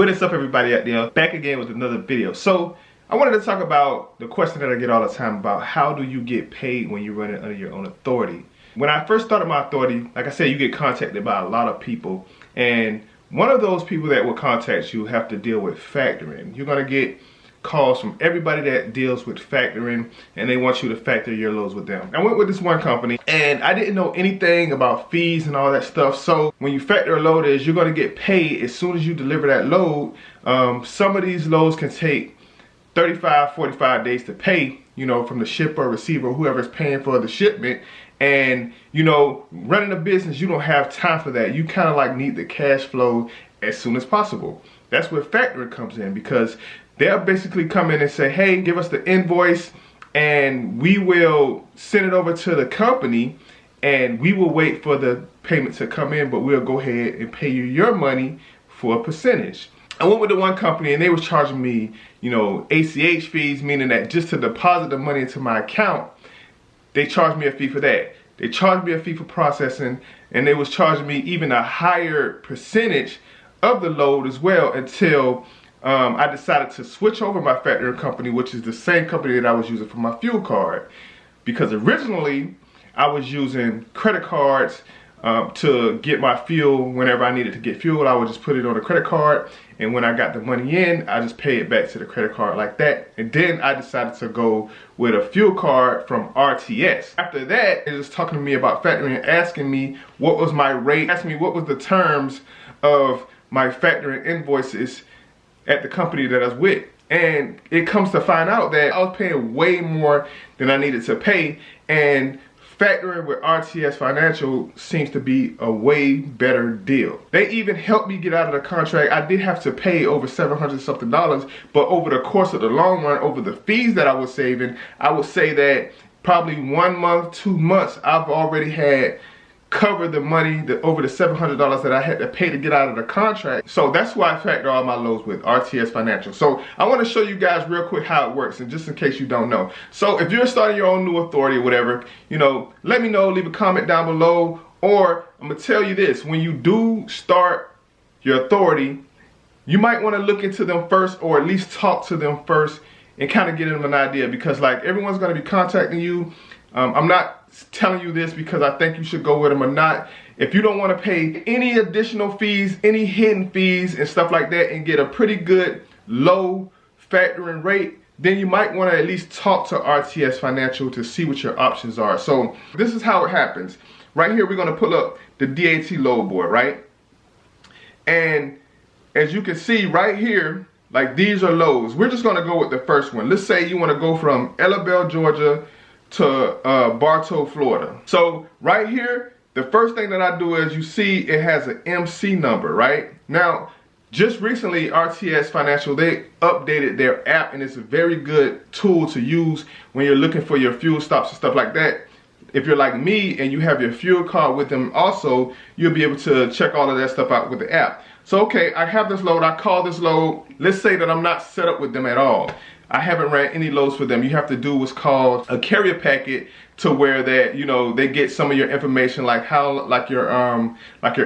What is up, everybody out there? Back again with another video. So I wanted to talk about the question that I get all the time about how do you get paid when you're running under your own authority. When I first started my authority, like I said, you get contacted by a lot of people, and one of those people that will contact you have to deal with factoring. You're gonna get calls from everybody that deals with factoring, and they want you to factor your loads with them. I went with this one company, and I didn't know anything about fees and all that stuff. So when you factor a load, you're gonna get paid as soon as you deliver that load. Some of these loads can take 35, 45 days to pay, you know, from the shipper, receiver, whoever's paying for the shipment. And, you know, running a business, you don't have time for that. You kind of like need the cash flow as soon as possible. That's where factoring comes in, because they'll basically come in and say, hey, give us the invoice and we will send it over to the company and we will wait for the payment to come in, but we'll go ahead and pay you your money for a percentage. I went with the one company and they was charging me, you know, ACH fees, meaning that just to deposit the money into my account, they charged me a fee for that. They charged me a fee for processing, and they was charging me even a higher percentage of the load as well, until I decided to switch over my factoring company, which is the same company that I was using for my fuel card. Because originally I was using credit cards to get my fuel. Whenever I needed to get fuel, I would just put it on a credit card, and when I got the money in, I just pay it back to the credit card like that. And then I decided to go with a fuel card from RTS. After that, it was talking to me about factoring, asking me what was my rate, asking me what was the terms of my factoring invoices at the company that I was with. And it comes to find out that I was paying way more than I needed to pay, and factoring with RTS Financial seems to be a way better deal. They even helped me get out of the contract. I did have to pay over $700 something, but over the course of the long run, over the fees that I was saving, I would say that probably 1 month, 2 months, I've already had covered the money, over the $700 that I had to pay to get out of the contract. So that's why I factor all my loads with RTS Financial. So I want to show you guys real quick how it works, and just in case you don't know. So if you're starting your own new authority or whatever, you know, let me know, leave a comment down below, or I'm gonna tell you this: when you do start your authority, you might want to look into them first, or at least talk to them first and kind of get them an idea, because like everyone's going to be contacting you. I'm not telling you this because I think you should go with them or not. If you don't want to pay any additional fees, any hidden fees and stuff like that, and get a pretty good low factoring rate, then you might want to at least talk to RTS Financial to see what your options are. So this is how it happens. Right here, we're going to pull up the DAT load board, right? And as you can see right here, like these are loads. We're just going to go with the first one. Let's say you want to go from Ellabelle, Georgia to Bartow, Florida. So right here, the first thing that I do is, you see it has an MC number, right? Now, just recently, RTS Financial, they updated their app, and it's a very good tool to use when you're looking for your fuel stops and stuff like that. If you're like me and you have your fuel card with them also, you'll be able to check all of that stuff out with the app. So, okay, I have this load, I call this load. Let's say that I'm not set up with them at all. I haven't ran any loads for them. You have to do what's called a carrier packet, to where that, you know, they get some of your information, like how, like your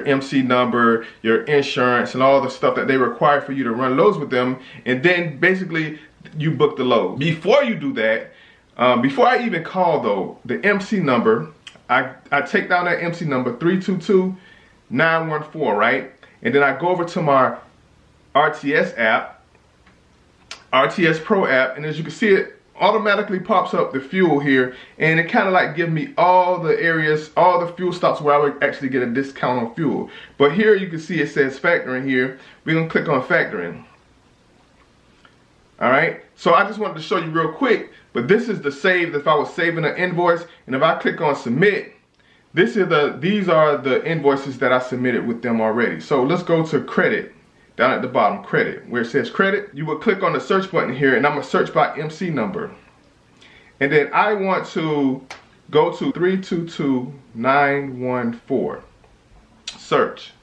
MC number, your insurance, and all the stuff that they require for you to run loads with them. And then basically you book the load. Before you do that, before I even call though, the MC number, I take down that MC number, 322914, right? And then I go over to my RTS app, RTS Pro app, and as you can see, it automatically pops up the fuel here, and it kind of like gives me all the areas, all the fuel stops where I would actually get a discount on fuel. But here you can see it says factoring here. We're gonna click on factoring. All right, so I just wanted to show you real quick, but this is the save. If I was saving an invoice, and if I click on submit, these are the invoices that I submitted with them already. So let's go to credit. Down at the bottom, credit, where it says credit, you will click on the search button here, and I'm gonna search by MC number. And then I want to go to 322914, search.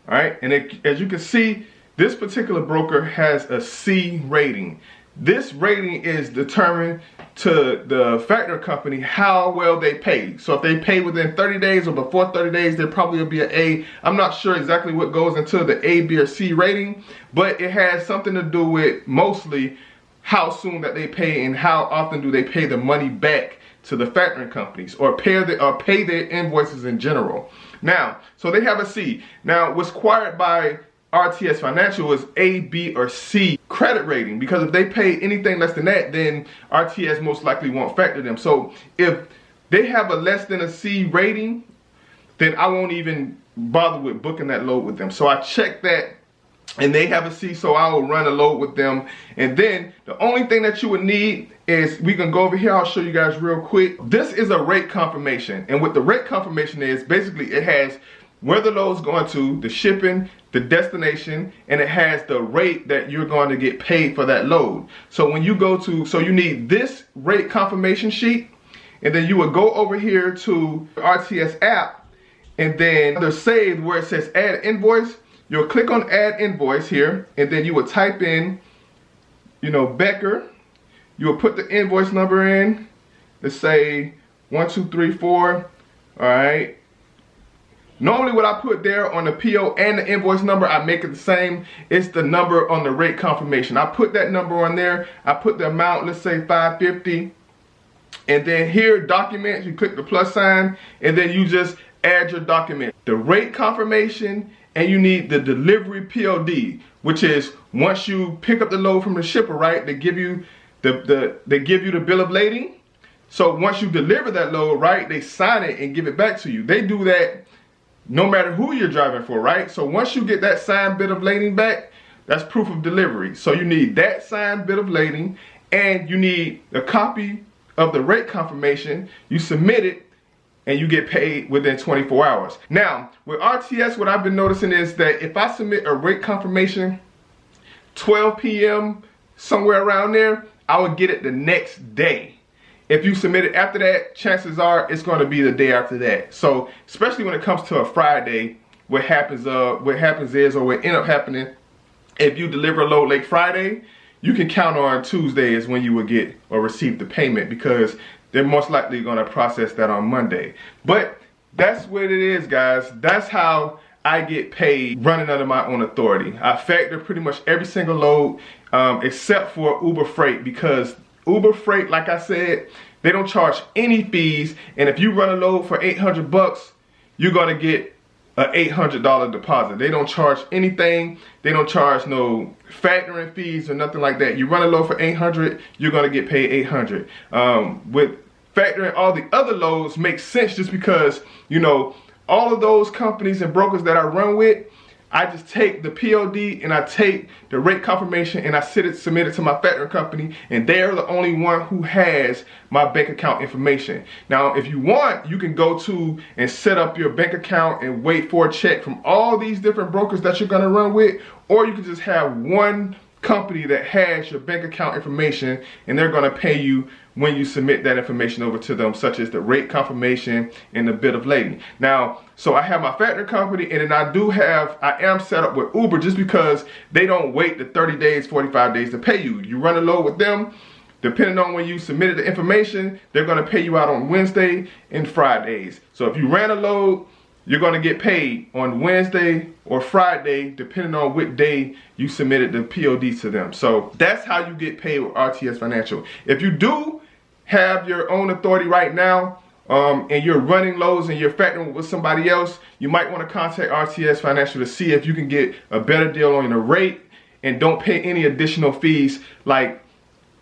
All right, and as you can see, this particular broker has a C rating. this rating is determined to the factoring company how well they pay. So if they pay within 30 days or before 30 days, there probably will be an A. I'm not sure exactly what goes into the A, B, or C rating, but it has something to do with mostly how soon that they pay and how often do they pay the money back to the factoring companies, or pay their invoices in general. Now, so they have a C. Now, what's required by RTS Financial is A, B, or C credit rating, because if they pay anything less than that, then RTS most likely won't factor them. So if they have a less than a C rating, then I won't even bother with booking that load with them. So I checked that, and they have a C, so I will run a load with them. And then the only thing that you would need is, we can go over here, I'll show you guys real quick. This is a rate confirmation, and what the rate confirmation is, basically it has where the load's going to, the shipping, the destination, and it has the rate that you're going to get paid for that load. So when you go to, so you need this rate confirmation sheet, and then you would go over here to the RTS app, and then under saved where it says add invoice, you'll click on add invoice here, and then you would type in, you know, Becker. You will put the invoice number in. Let's say 1234. All right. Normally what I put there on the PO and the invoice number, I make it the same. It's the number on the rate confirmation. I put that number on there. I put the amount, let's say $550. And then here, documents, you click the plus sign, and then you just add your document. The rate confirmation, and you need the delivery POD, which is once you pick up the load from the shipper, right? They give you the bill of lading. So once you deliver that load, right, they sign it and give it back to you. They do that no matter who you're driving for, right? So once you get that signed bit of lading back, that's proof of delivery. So you need that signed bit of lading, and you need a copy of the rate confirmation. You submit it, and you get paid within 24 hours. Now, with RTS, what I've been noticing is that if I submit a rate confirmation 12 p.m., somewhere around there, I would get it the next day. If you submit it after that, chances are it's going to be the day after that. So, especially when it comes to a Friday, what happens is, or what end up happening, if you deliver a load late Friday, you can count on Tuesday is when you will get or receive the payment, because they're most likely going to process that on Monday. But that's what it is, guys. That's how I get paid running under my own authority. I factor pretty much every single load except for Uber Freight, because Uber Freight, like I said, they don't charge any fees. And if you run a load for $800, you're going to get an $800 deposit. They don't charge anything. They don't charge no factoring fees or nothing like that. You run a load for $800, you're going to get paid $800. With factoring all the other loads makes sense, just because, you know, all of those companies and brokers that I run with, I just take the POD and I take the rate confirmation and I submit it to my factoring company, and they're the only one who has my bank account information. Now, if you want, you can go to and set up your bank account and wait for a check from all these different brokers that you're gonna run with, or you can just have one company that has your bank account information, and they're gonna pay you when you submit that information over to them, such as the rate confirmation and the bit of lading. Now, so I have my factoring company, and then I am set up with Uber, just because they don't wait the 30 days, 45 days to pay you. You run a load with them, depending on when you submitted the information, they're gonna pay you out on Wednesday and Fridays. So if you ran a load, you're gonna get paid on Wednesday or Friday, depending on what day you submitted the POD to them. So that's how you get paid with RTS Financial. If you do have your own authority right now, and you're running loads and you're factoring with somebody else, you might want to contact RTS Financial to see if you can get a better deal on the rate and don't pay any additional fees like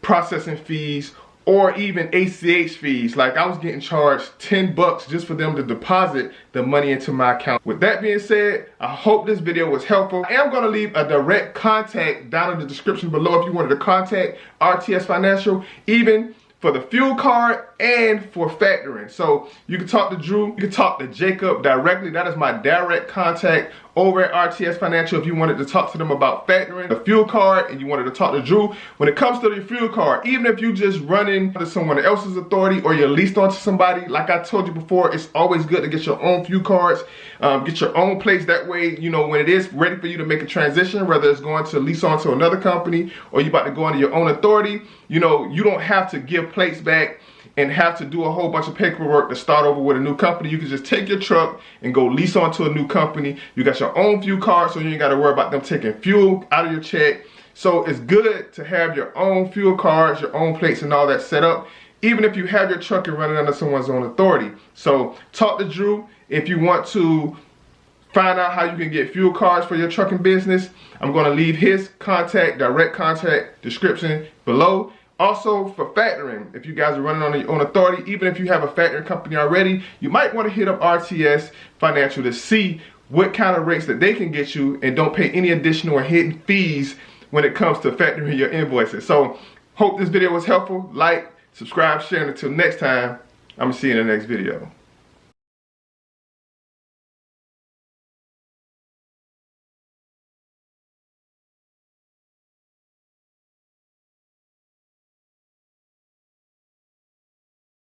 processing fees or even ACH fees. Like, I was getting charged $10 just for them to deposit the money into my account. With that being said, I hope this video was helpful. I am gonna leave a direct contact down in the description below if you wanted to contact RTS Financial, even for the fuel card and for factoring. So you can talk to Drew, you can talk to Jacob directly. That is my direct contact over at RTS Financial if you wanted to talk to them about factoring a fuel card and you wanted to talk to Drew. When it comes to the fuel card, even if you just running under someone else's authority or you're leased onto somebody, like I told you before, it's always good to get your own fuel cards, get your own plates. That way, you know, when it is ready for you to make a transition, whether it's going to lease onto another company or you're about to go under your own authority, you know, you don't have to give plates back and have to do a whole bunch of paperwork to start over with a new company. You can just take your truck and go lease onto a new company. You got your own fuel card, so you ain't got to worry about them taking fuel out of your check. So it's good to have your own fuel cards, your own plates and all that set up, even if you have your truck and running under someone's own authority. So talk to Drew if you want to find out how you can get fuel cards for your trucking business. I'm going to leave his direct contact description below. Also, for factoring, if you guys are running on your own authority, even if you have a factoring company already, you might want to hit up RTS Financial to see what kind of rates that they can get you and don't pay any additional or hidden fees when it comes to factoring your invoices. So, hope this video was helpful. Like, subscribe, share, and until next time, I'm going to see you in the next video.